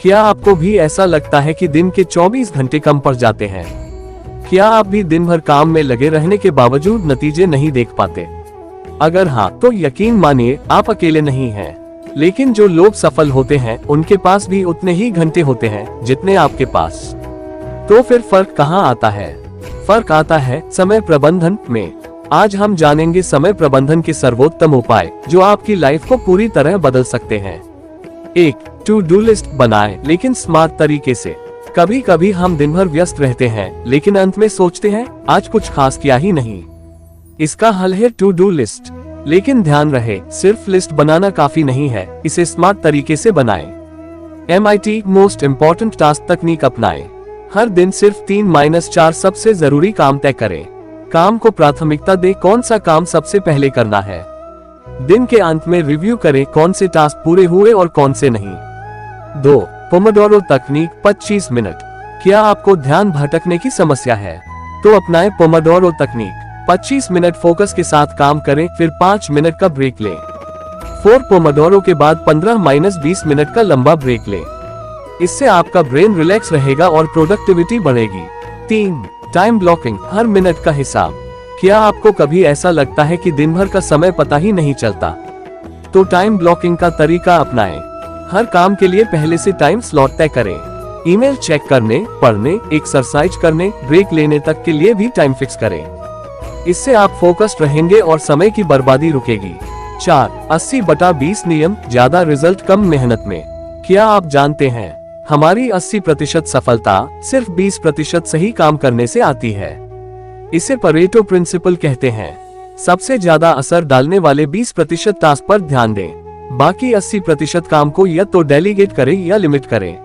क्या आपको भी ऐसा लगता है कि दिन के 24 घंटे कम पड़ जाते हैं? क्या आप भी दिन भर काम में लगे रहने के बावजूद नतीजे नहीं देख पाते? अगर हाँ, तो यकीन मानिए आप अकेले नहीं हैं। लेकिन जो लोग सफल होते हैं उनके पास भी उतने ही घंटे होते हैं जितने आपके पास। तो फिर फर्क कहाँ आता है? फर्क आता है समय प्रबंधन में। आज हम जानेंगे समय प्रबंधन के सर्वोत्तम उपाय जो आपकी लाइफ को पूरी तरह बदल सकते हैं। 1. टू डू लिस्ट बनाएं, लेकिन स्मार्ट तरीके से। कभी कभी हम दिन भर व्यस्त रहते हैं लेकिन अंत में सोचते हैं आज कुछ खास किया ही नहीं। इसका हल है टू डू लिस्ट। लेकिन ध्यान रहे, सिर्फ लिस्ट बनाना काफी नहीं है, इसे स्मार्ट तरीके से बनाएं। MIT मोस्ट इम्पोर्टेंट टास्क तकनीक अपनाएं। हर दिन सिर्फ 3-4 सबसे जरूरी काम तय करें। काम को प्राथमिकता दें, कौन सा काम सबसे पहले करना है। दिन के अंत में रिव्यू करें कौन से टास्क पूरे हुए और कौन से नहीं। 2. पोमोडोरो तकनीक 25 मिनट। क्या आपको ध्यान भटकने की समस्या है? तो अपनाएं पोमोडोरो तकनीक। 25 मिनट फोकस के साथ काम करें, फिर 5 मिनट का ब्रेक लें। 4 पोमोडोरो के बाद 15-20 मिनट का लंबा ब्रेक लें। इससे आपका ब्रेन रिलैक्स रहेगा और प्रोडक्टिविटी बढ़ेगी। 3. टाइम ब्लॉकिंग, हर मिनट का हिसाब। क्या आपको कभी ऐसा लगता है कि दिन भर का समय पता ही नहीं चलता? तो टाइम ब्लॉकिंग का तरीका अपनाएं। हर काम के लिए पहले से टाइम स्लॉट तय करें। ईमेल चेक करने, पढ़ने, एक्सरसाइज करने, ब्रेक लेने तक के लिए भी टाइम फिक्स करें। इससे आप फोकस्ड रहेंगे और समय की बर्बादी रुकेगी। 4. 80/20 नियम, ज्यादा रिजल्ट कम मेहनत में। क्या आप जानते हैं हमारी 80% सफलता सिर्फ 20% सही काम करने से आती है। इसे परेटो प्रिंसिपल कहते हैं। सबसे ज्यादा असर डालने वाले 20% टास्क पर ध्यान दें। बाकी 80% काम को या तो डेलीगेट करें या लिमिट करें।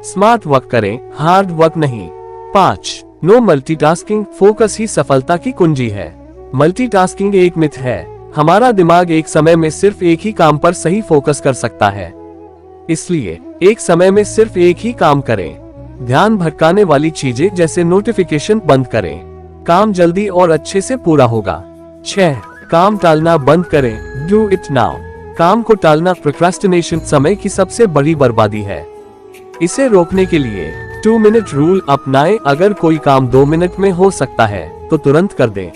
स्मार्ट वर्क करें, हार्ड वर्क नहीं। 5. नो मल्टीटास्किंग, फोकस ही सफलता की कुंजी है। मल्टीटास्किंग एक मिथ है। हमारा दिमाग एक समय में सिर्फ एक ही काम पर सही फोकस कर सकता है। इसलिए एक समय में सिर्फ एक ही काम करें। ध्यान भटकाने वाली चीजें जैसे नोटिफिकेशन बंद करें। काम जल्दी और अच्छे से पूरा होगा। 6. काम टालना बंद करें, डू इट नाउ। काम को टालना, प्रोक्रास्टिनेशन, समय की सबसे बड़ी बर्बादी है। इसे रोकने के लिए 2 मिनट रूल अपनाएं। अगर कोई काम 2 मिनट में हो सकता है तो तुरंत कर दें।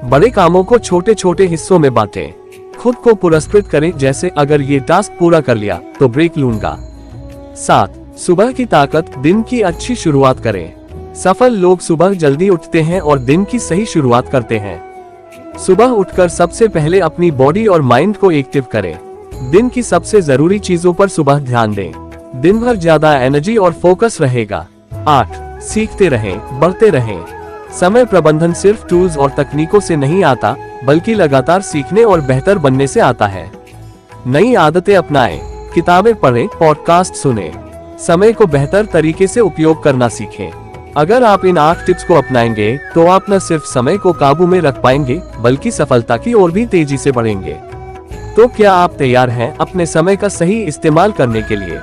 बड़े कामों को छोटे छोटे हिस्सों में बांटें। खुद को पुरस्कृत करें, जैसे अगर ये टास्क पूरा कर लिया तो ब्रेक लूंगा। 7. सुबह की ताकत, दिन की अच्छी शुरुआत करें। सफल लोग सुबह जल्दी उठते हैं और दिन की सही शुरुआत करते हैं। सुबह उठकर सबसे पहले अपनी बॉडी और माइंड को एक्टिव करें। दिन की सबसे जरूरी चीजों पर सुबह ध्यान दें। दिन भर ज्यादा एनर्जी और फोकस रहेगा। 8. सीखते रहें, बढ़ते रहें। समय प्रबंधन सिर्फ टूल्स और तकनीकों से नहीं आता, बल्कि लगातार सीखने और बेहतर बनने से आता है। नई आदतें अपनाएं, किताबें पढ़ें, पॉडकास्ट सुनें। समय को बेहतर तरीके से उपयोग करना सीखें। अगर आप इन 8 टिप्स को अपनाएंगे तो आप न सिर्फ समय को काबू में रख पाएंगे बल्कि सफलता की ओर भी तेजी से बढ़ेंगे। तो क्या आप तैयार हैं अपने समय का सही इस्तेमाल करने के लिए?